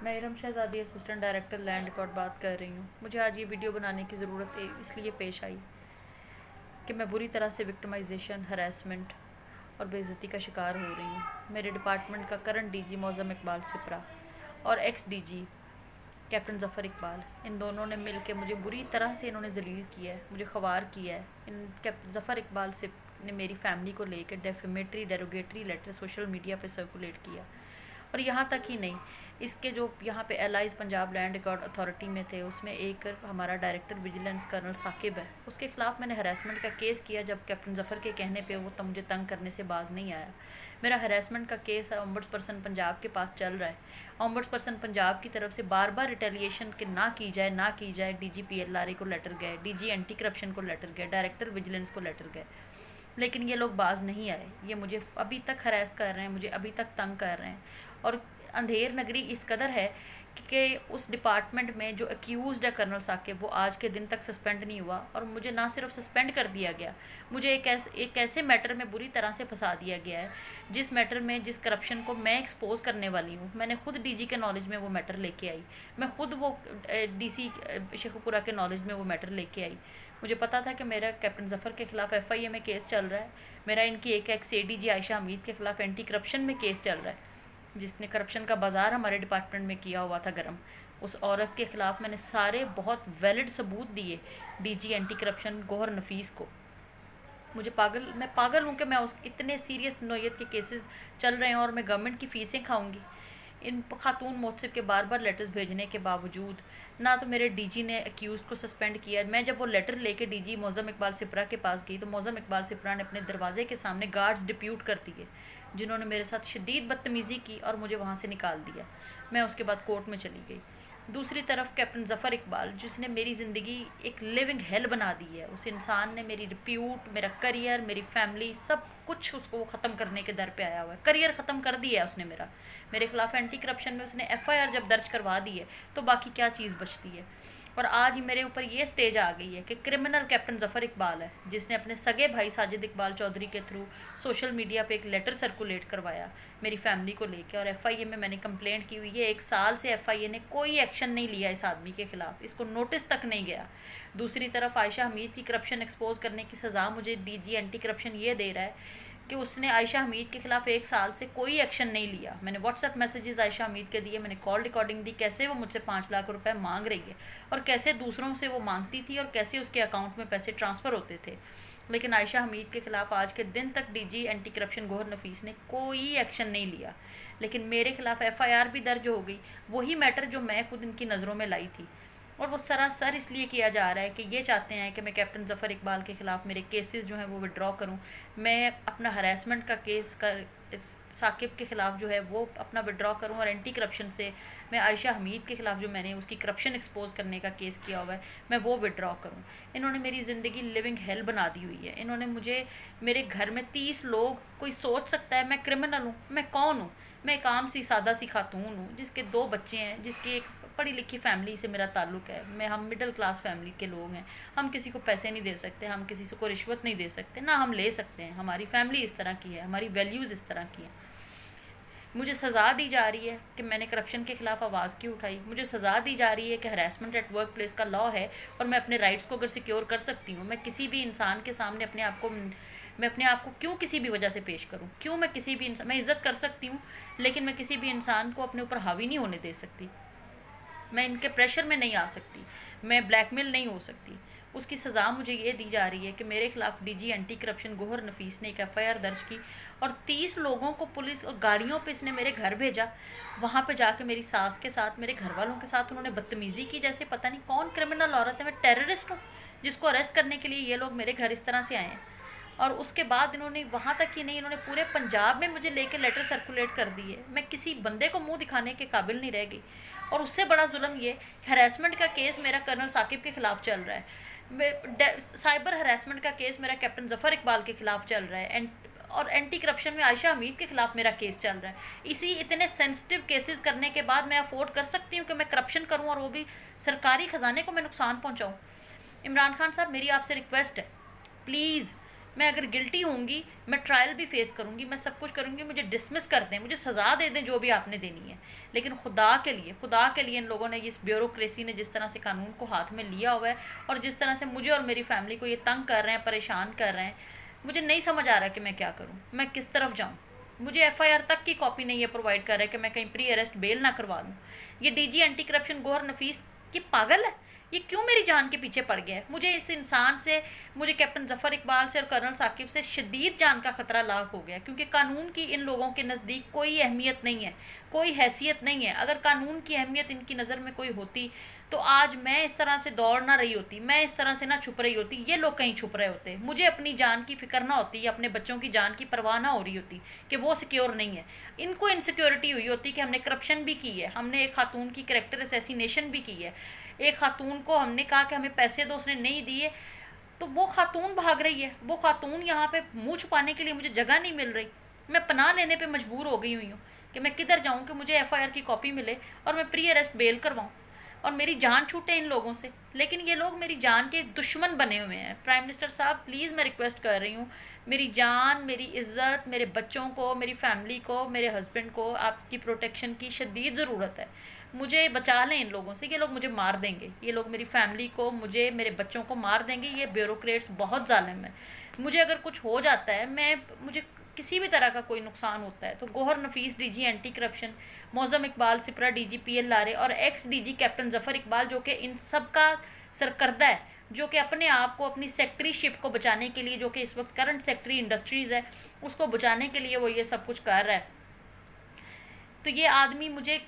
मैं Iram Shahzadi assistant director land record बात कर रही हूँ। मुझे आज ये वीडियो बनाने की ज़रूरत इसलिए पेश आई कि मैं बुरी तरह से विक्टिमाइजेशन, हरासमेंट और बेइज्जती का शिकार हो रही हूँ। मेरे डिपार्टमेंट का करंट डीजी मौज़म इकबाल सिपरा और ex DG captain Zafar Iqbal, इन दोनों ने मिल के मुझे बुरी तरह से इन्होंने ज़लील किया है, मुझे ख़वार किया है। इन कैप्टन ज़फ़र इकबाल से ने मेरी फैमिली को लेकर defamatory derogatory letter social media पे सर्कुलेट किया। और यहाँ तक ही नहीं, इसके जो यहाँ पे allies Punjab land record authority में थे, उसमें एक हमारा डायरेक्टर विजिलेंस कर्नल साकिब है, उसके ख़िलाफ़ मैंने हरासमेंट का केस किया। जब कैप्टन ज़फ़र के कहने पे वो मुझे तंग करने से बाज नहीं आया। मेरा हरासमेंट का केस ओम्बड्स पर्सन पंजाब के पास चल रहा है। ओम्बड्स पर्सन पंजाब की तरफ से बार बार रिटेलिएशन के ना की जाए डीजी पीएलआरए को लेटर गए, डीजी एंटी करप्शन को लेटर गए, डायरेक्टर विजिलेंस को लेटर गए, लेकिन ये लोग बाज नहीं आए। ये मुझे अभी तक हरास कर रहे हैं, मुझे अभी तक तंग कर रहे हैं। और अंधेर नगरी इस कदर है कि उस डिपार्टमेंट में जो अक्यूज़ड है कर्नल साकिब, वो आज के दिन तक सस्पेंड नहीं हुआ। और मुझे ना सिर्फ सस्पेंड कर दिया गया, मुझे एक ऐसे मैटर में बुरी तरह से फंसा दिया गया है, जिस मैटर में जिस करप्शन को मैं एक्सपोज करने वाली हूँ। मैंने खुद डीजी के नॉलेज में वो मैटर लेके आई, मैं खुद वो डीसी शेखुपुरा के नॉलेज में वो मैटर लेके आई। मुझे पता था कि मेरा कैप्टन ज़फ़र के ख़िलाफ़ एफआईए में केस चल रहा है, मेरा इनकी एक एक्स एडीजी आयशा हमीद के ख़िलाफ़ एंटी करप्शन में केस चल रहा है, जिसने करप्शन का बाज़ार हमारे डिपार्टमेंट में किया हुआ था गरम। उस औरत के ख़िलाफ़ मैंने सारे बहुत वैलिड सबूत दिए डीजी एंटी करप्शन गौहर नफीस को। मैं पागल हूँ कि मैं उस इतने सीरियस नौयत के केसेस चल रहे हैं और मैं गवर्नमेंट की फ़ीसें खाऊंगी। इन खातून मोहसिब के बार बार लेटर्स भेजने के बावजूद ना तो मेरे डीजी ने अक्यूज़ को सस्पेंड किया। मैं जब वो लेटर लेके डीजी मौज़म इकबाल सिपरा के पास गई, तो मौज़म इकबाल सिपरा ने अपने दरवाजे के सामने गार्ड्स डिप्यूट कर दिए, जिन्होंने मेरे साथ शदीद बदतमीज़ी की और मुझे वहाँ से निकाल दिया। मैं उसके बाद कोर्ट में चली गई। दूसरी तरफ कैप्टन ज़फ़र इकबाल, जिसने मेरी ज़िंदगी एक लिविंग हेल बना दी है, उस इंसान ने मेरी रिप्यूट, मेरा करियर, मेरी फैमिली, सब कुछ उसको ख़त्म करने के दर पे आया हुआ है। करियर ख़त्म कर दिया है उसने मेरा। मेरे खिलाफ़ एंटी करप्शन में उसने एफआईआर जब दर्ज करवा दी है, तो बाकी क्या चीज़ बचती है। और आज मेरे ऊपर ये स्टेज आ गई है कि क्रिमिनल कैप्टन ज़फ़र इकबाल है, जिसने अपने सगे भाई साजिद इकबाल चौधरी के थ्रू सोशल मीडिया पे एक लेटर सर्कुलेट करवाया मेरी फैमिली को लेके। और एफआईए में मैंने कंप्लेंट की हुई है। 1 साल से एफआईए ने कोई एक्शन नहीं लिया इस आदमी के ख़िलाफ़, इसको नोटिस तक नहीं गया। दूसरी तरफ आयशा हमीद की करप्शन एक्सपोज करने की सज़ा मुझे डीजी एंटी करप्शन ये दे रहा है कि उसने आयशा हमीद के ख़िलाफ़ 1 साल से कोई एक्शन नहीं लिया। मैंने व्हाट्सएप मैसेजेस आयशा हमीद के दिए, मैंने कॉल रिकॉर्डिंग दी, कैसे वो मुझसे 5 लाख रुपए मांग रही है और कैसे दूसरों से वो मांगती थी और कैसे उसके अकाउंट में पैसे ट्रांसफ़र होते थे। लेकिन आयशा हमीद के ख़िलाफ़ आज के दिन तक डीजी एंटी करप्शन गौहर नफीस ने कोई एक्शन नहीं लिया। लेकिन मेरे खिलाफ़ एफआईआर भी दर्ज हो गई, वही मैटर जो मैं खुद इनकी नज़रों में लाई थी। और वो सरासर इसलिए किया जा रहा है कि ये चाहते हैं कि मैं कैप्टन ज़फ़र इकबाल के ख़िलाफ़ मेरे केसेस जो हैं वो विड्रॉ करूं। मैं अपना हरासमेंट का केस कर साकिब के ख़िलाफ़ जो है वो अपना विड्रॉ करूं, और एंटी करप्शन से मैं आयशा हमीद के ख़िलाफ़ जो मैंने उसकी करप्शन एक्सपोज करने का केस किया हुआ है, मैं वो विड्रॉ करूं। इन्होंने मेरी ज़िंदगी लिविंग हेल बना दी हुई है। इन्होंने मुझे, मेरे घर में 30 लोग, कोई सोच सकता है मैं क्रिमिनल हूँ? मैं कौन हूँ? मैं एक आम सी सादा सी खातून हूँ जिसके 2 बच्चे हैं, जिसकी एक पढ़ी लिखी फैमिली से मेरा ताल्लुक़ है। हम मिडिल क्लास फैमिली के लोग हैं। हम किसी को पैसे नहीं दे सकते, हम किसी को रिश्वत नहीं दे सकते, ना हम ले सकते हैं। हमारी फैमिली इस तरह की है, हमारी वैल्यूज़ इस तरह की हैं। मुझे सज़ा दी जा रही है कि मैंने करप्शन के ख़िलाफ़ आवाज़ क्यों उठाई। मुझे सज़ा दी जा रही है कि हरासमेंट एट वर्क प्लेस का लॉ है और मैं अपने राइट्स को अगर सिक्योर कर सकती हूँ, मैं किसी भी इंसान के सामने मैं अपने आप को क्यों किसी भी वजह से पेश करूँ? क्यों मैं किसी भी इंसान, मैं इज़्ज़त कर सकती हूँ, लेकिन मैं किसी भी इंसान को अपने ऊपर हावी नहीं होने दे सकती। मैं इनके प्रेशर में नहीं आ सकती, मैं ब्लैकमेल नहीं हो सकती। उसकी सज़ा मुझे ये दी जा रही है कि मेरे खिलाफ़ डीजी एंटी करप्शन गौहर नफीस ने एक एफआईआर दर्ज की और 30 लोगों को पुलिस और गाड़ियों पे इसने मेरे घर भेजा। वहाँ पे जाके मेरी सास के साथ, मेरे घर वालों के साथ उन्होंने बदतमीज़ी की, जैसे पता नहीं कौन क्रिमिनल औरत है, मैं टेररिस्ट हूँ जिसको अरेस्ट करने के लिए ये लोग मेरे घर इस तरह से आए हैं। और उसके बाद इन्होंने वहाँ तक ही नहीं, इन्होंने पूरे पंजाब में मुझे लेके लेटर सर्कुलेट कर दिए। मैं किसी बंदे को मुंह दिखाने के काबिल नहीं रह गई। और उससे बड़ा जुल्म ये, हरासमेंट का केस मेरा कर्नल साकिब के ख़िलाफ़ चल रहा है, साइबर हरासमेंट का केस मेरा कैप्टन ज़फ़र इकबाल के ख़िलाफ़ चल रहा है, और एंटी करप्शन में आयशा हमीद के ख़िलाफ़ मेरा केस चल रहा है। इसी इतने सेंसिटिव केसेस करने के बाद मैं अफोर्ड कर सकती हूँ कि मैं करप्शन करूँ और वो भी सरकारी ख़जाने को मैं नुकसान पहुँचाऊँ? इमरान खान साहब, मेरी आपसे रिक्वेस्ट है, प्लीज़ मैं अगर गिल्टी होंगी, मैं ट्रायल भी फेस करूँगी, मैं सब कुछ करूँगी, मुझे डिसमिस कर दें, मुझे सज़ा दे दें जो भी आपने देनी है, लेकिन खुदा के लिए इन लोगों ने, इस ब्यूरोक्रेसी ने जिस तरह से कानून को हाथ में लिया हुआ है और जिस तरह से मुझे और मेरी फैमिली को ये तंग कर रहे हैं, परेशान कर रहे हैं, मुझे नहीं समझ आ रहा कि मैं क्या करूँ, मैं किस तरफ जाऊँ। मुझे एफआईआर तक की कॉपी नहीं है प्रोवाइड कर रहा है कि मैं कहीं प्री अरेस्ट बेल ना करवा लूँ। ये डीजी एंटी करप्शन गौहर नफीस ये पागल है, ये क्यों मेरी जान के पीछे पड़ गया है। मुझे इस इंसान से, मुझे कैप्टन जफ़र इकबाल से और कर्नल साकिब से शदीद जान का खतरा लाक हो गया, क्योंकि कानून की इन लोगों के नज़दीक कोई अहमियत नहीं है, कोई हैसियत नहीं है। अगर कानून की अहमियत इनकी नज़र में कोई होती तो आज मैं इस तरह से दौड़ ना रही होती, मैं इस तरह से ना छुप रही होती, ये लोग कहीं छुप रहे होते, मुझे अपनी जान की फिक्र ना होती, या अपने बच्चों की जान की परवाह ना हो रही होती कि वो सिक्योर नहीं है। इनको इनसिक्योरिटी हुई होती कि हमने करप्शन भी की है, हमने एक खातून की कैरेक्टर असैसिनेशन भी की है, एक खातून को हमने कहा कि हमें पैसे दो, उसने नहीं दिए, तो वो खातून भाग रही है, वो खातून यहाँ पे मुँह छुपाने के लिए मुझे जगह नहीं मिल रही, मैं पनाह लेने पे मजबूर हो गई हुई हूँ कि मैं किधर जाऊँ कि मुझे एफआईआर की कॉपी मिले और मैं प्री अरेस्ट बेल करवाऊँ और मेरी जान छूटे इन लोगों से। लेकिन ये लोग मेरी जान के दुश्मन बने हुए हैं। प्राइम मिनिस्टर साहब प्लीज़ मैं रिक्वेस्ट कर रही हूँ, मेरी जान, मेरी इज़्ज़त, मेरे बच्चों को, मेरी फैमिली को, मेरे हस्बैंड को आपकी प्रोटेक्शन की शदीद ज़रूरत है। मुझे बचा लें इन लोगों से, ये लोग मुझे मार देंगे, ये लोग मेरी फैमिली को, मुझे, मेरे बच्चों को मार देंगे। ये ब्यूरोक्रेट्स बहुत जालिम है। मुझे अगर कुछ हो जाता है, मुझे किसी भी तरह का कोई नुकसान होता है, तो Gohar Nafees DG anti corruption, Mauzam Iqbal Sipra DG PLRA और ex DG captain Zafar Iqbal, जो कि इन सब का सरकर्दा है, जो कि अपने आप को, अपनी सेक्रेटरीशिप को बचाने के लिए, जो कि इस वक्त करंट सेक्रेटरी इंडस्ट्रीज़ है, उसको बचाने के लिए वो ये सब कुछ कर रहा है। तो ये आदमी मुझे,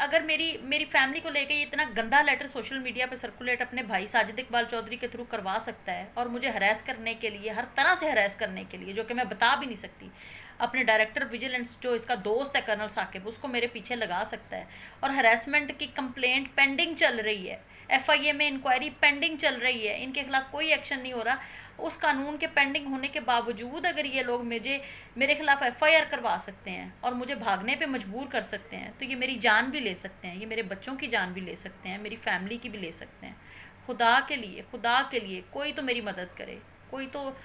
अगर मेरी मेरी फैमिली को लेके ये इतना गंदा लेटर सोशल मीडिया पे सर्कुलेट अपने भाई साजिद इकबाल चौधरी के थ्रू करवा सकता है और मुझे हरास करने के लिए, हर तरह से हरास करने के लिए, जो कि मैं बता भी नहीं सकती, अपने डायरेक्टर विजिलेंस जो इसका दोस्त है कर्नल साकिब, उसको मेरे पीछे लगा सकता है, और हरासमेंट की कंप्लेंट पेंडिंग चल रही है, एफआईए में इंक्वायरी पेंडिंग चल रही है, इनके खिलाफ कोई एक्शन नहीं हो रहा। उस कानून के पेंडिंग होने के बावजूद अगर ये लोग मेरे खिलाफ एफआईआर करवा सकते हैं और मुझे भागने पे मजबूर कर सकते हैं, तो ये मेरी जान भी ले सकते हैं, ये मेरे बच्चों की जान भी ले सकते हैं, मेरी फैमिली की भी ले सकते हैं। खुदा के लिए कोई तो मेरी मदद करे, कोई तो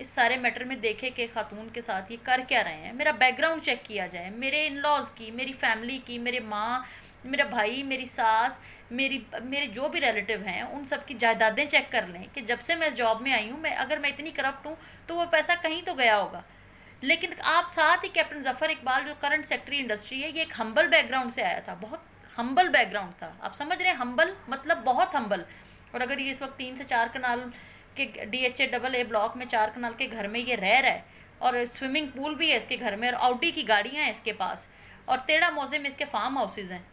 इस सारे मैटर में देखे कि खातून के साथ ये कर क्या रहे हैं, मेरा बैकग्राउंड चेक किया जाए, मेरे इन लॉज की, मेरी फैमिली की, मेरे माँ, मेरा भाई, मेरी सास, मेरे जो भी रिलेटिव हैं, उन सब की जायदादें चेक कर लें कि जब से मैं इस जॉब में आई हूँ, अगर मैं इतनी करप्ट हूँ तो वो पैसा कहीं तो गया होगा। लेकिन आप साथ ही कैप्टन जफ़र इकबाल जो करंट सेक्रेटरी इंडस्ट्री है, ये एक हम्बल बैकग्राउंड से आया था, बहुत हम्बल बैकग्राउंड था, आप समझ रहे हैं, हम्बल मतलब बहुत हम्बल। और अगर ये इस वक्त 3 से 4 कनाल के DHA ब्लॉक में 4 कनाल के घर में ये रह रहा है, और स्विमिंग पूल भी है इसके घर में, और ऑडी की गाड़ियाँ हैं इसके पास, और तेड़ा मौजे में इसके फार्म हाउसेज हैं,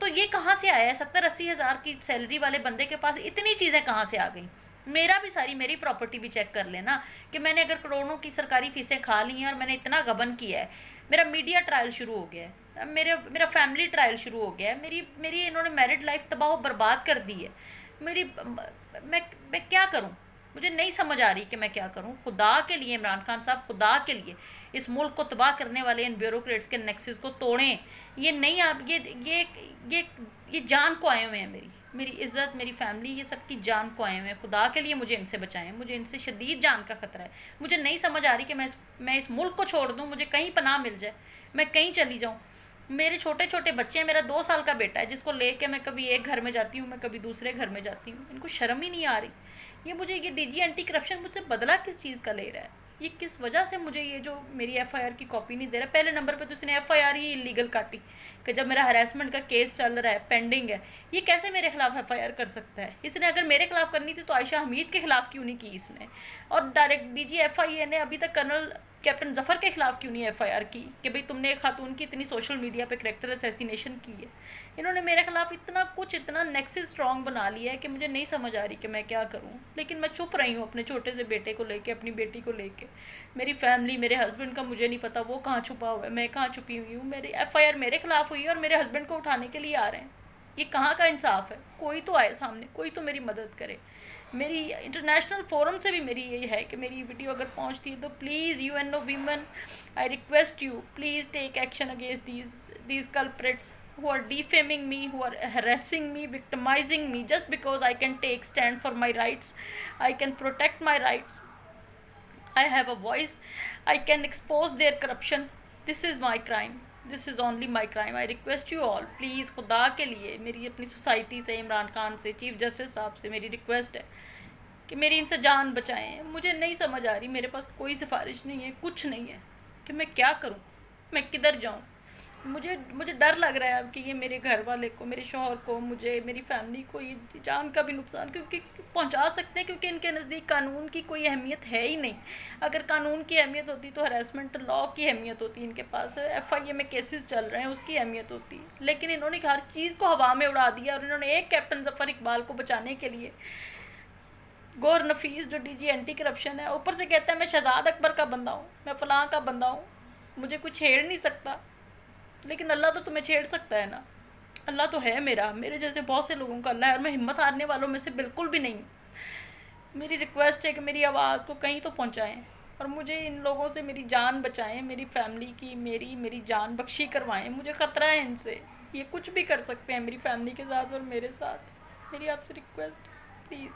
तो ये कहाँ से आया है? 70-80 हज़ार की सैलरी वाले बंदे के पास इतनी चीज़ें कहाँ से आ गई? मेरी प्रॉपर्टी भी चेक कर लेना कि मैंने अगर करोड़ों की सरकारी फीसें खा ली हैं और मैंने इतना गबन किया है, मेरा मीडिया ट्रायल शुरू हो गया है, मेरा फैमिली ट्रायल शुरू हो गया है, मेरी इन्होंने मैरिड लाइफ तबाह बर्बाद कर दी है, मेरी मैं क्या करूँ? मुझे नहीं समझ आ रही कि मैं क्या करूं। खुदा के लिए इमरान खान साहब, खुदा के लिए इस मुल्क को तबाह करने वाले इन ब्यूरोक्रेट्स के नेक्सस को तोड़ें। ये नहीं, आप ये जान को आए हुए हैं, मेरी इज़्ज़त, मेरी फैमिली, ये सब की जान को आए हुए हैं। खुदा के लिए मुझे इनसे बचाएं, मुझे इनसे शदीद जान का ख़तरा है। मुझे नहीं समझ आ रही कि मैं इस मुल्क को छोड़ दूँ, मुझे कहीं पनाह मिल जाए, मैं कहीं चली जाऊँ। मेरे छोटे छोटे बच्चे हैं, मेरा 2 साल का बेटा है जिसको लेके मैं कभी एक घर में जाती हूँ, मैं कभी दूसरे घर में जाती हूँ। इनको शर्म ही नहीं आ रही। ये डीजी एंटी करप्शन मुझसे बदला किस चीज़ का ले रहा है? ये किस वजह से मुझे ये जो मेरी एफआईआर की कॉपी नहीं दे रहा? पहले नंबर पे तो इसने एफआईआर ही इलीगल काटी कि जब मेरा हरासमेंट का केस चल रहा है, पेंडिंग है, ये कैसे मेरे खिलाफ एफआईआर कर सकता है? इसने अगर मेरे खिलाफ करनी थी तो आयशा हमीद के खिलाफ क्यों नहीं की इसने? और डायरेक्ट डीजी एफआईए ने अभी तक कर्नल कैप्टन जफ़र के खिलाफ क्यों नहीं एफआईआर की कि भाई तुमने एक खातून की इतनी सोशल मीडिया पे करैक्टर असैसिनेशन की है? इन्होंने मेरे खिलाफ इतना नेक्सस स्ट्रॉन्ग बना लिया है कि मुझे नहीं समझ आ रही कि मैं क्या करूं। लेकिन मैं चुप रही हूं अपने छोटे से बेटे को लेके, अपनी बेटी को लेके। मेरी फैमिली, मेरे हस्बैंड का मुझे नहीं पता वो कहाँ छुपा हुआ है, मैं कहाँ छुपी हुई हूँ। मेरी एफआईआर मेरे खिलाफ हुई है और मेरे हस्बैंड को उठाने के लिए आ रहे हैं। ये कहाँ का इंसाफ है? कोई तो आए सामने, कोई तो मेरी मदद करे। मेरी इंटरनेशनल फोरम से भी मेरी यही है कि मेरी वीडियो अगर पहुंचती है तो please UNO women, I request you, please take action against these culprits who are defaming me, who are harassing me, victimizing me, just because I can take stand for my rights, I can protect my rights. I have a voice. I can expose their corruption. This is my crime. This is only my crime. I request you all please, खुदा के लिए मेरी अपनी society से, इमरान खान से, chief justice साहब से मेरी रिक्वेस्ट है कि मेरी इनसे जान बचाएं. मुझे नहीं समझ आ रही, मेरे पास कोई सिफारिश नहीं है, कुछ नहीं है कि मैं क्या करूं, मैं किधर जाऊं. मुझे मुझे डर लग रहा है अब कि ये मेरे घर वाले को, मेरे शौहर को, मुझे, मेरी फैमिली को ये जान का भी नुकसान क्योंकि पहुंचा सकते हैं, क्योंकि इनके नज़दीक कानून की कोई अहमियत है ही नहीं. अगर कानून की अहमियत होती तो हरासमेंट लॉ की अहमियत होती. इनके पास FIA में केसेस चल रहे हैं, उसकी अहमियत होती. लेकिन इन्होंने हर चीज़ को हवा में उड़ा दिया. और इन्होंने एक कैप्टन जफ़र इकबाल को बचाने के लिए, गौर नफीस जो DG एंटी करप्शन है, ऊपर से कहता है मैं शहजाद अकबर का बंदा हूँ, मैं फ़लाँ का बंदा हूँ, मुझे कुछ छेड़ नहीं सकता. लेकिन अल्लाह तो तुम्हें छेड़ सकता है ना. अल्लाह तो है मेरा, मेरे जैसे बहुत से लोगों का अल्लाह है, और मैं हिम्मत हारने वालों में से बिल्कुल भी नहीं. मेरी रिक्वेस्ट है कि मेरी आवाज़ को कहीं तो पहुंचाएं और मुझे इन लोगों से मेरी जान बचाएं, मेरी फैमिली की मेरी जान बख्शी करवाएं. मुझे ख़तरा है इनसे, ये कुछ भी कर सकते हैं मेरी फैमिली के साथ और मेरे साथ. मेरी आपसे रिक्वेस्ट, प्लीज़.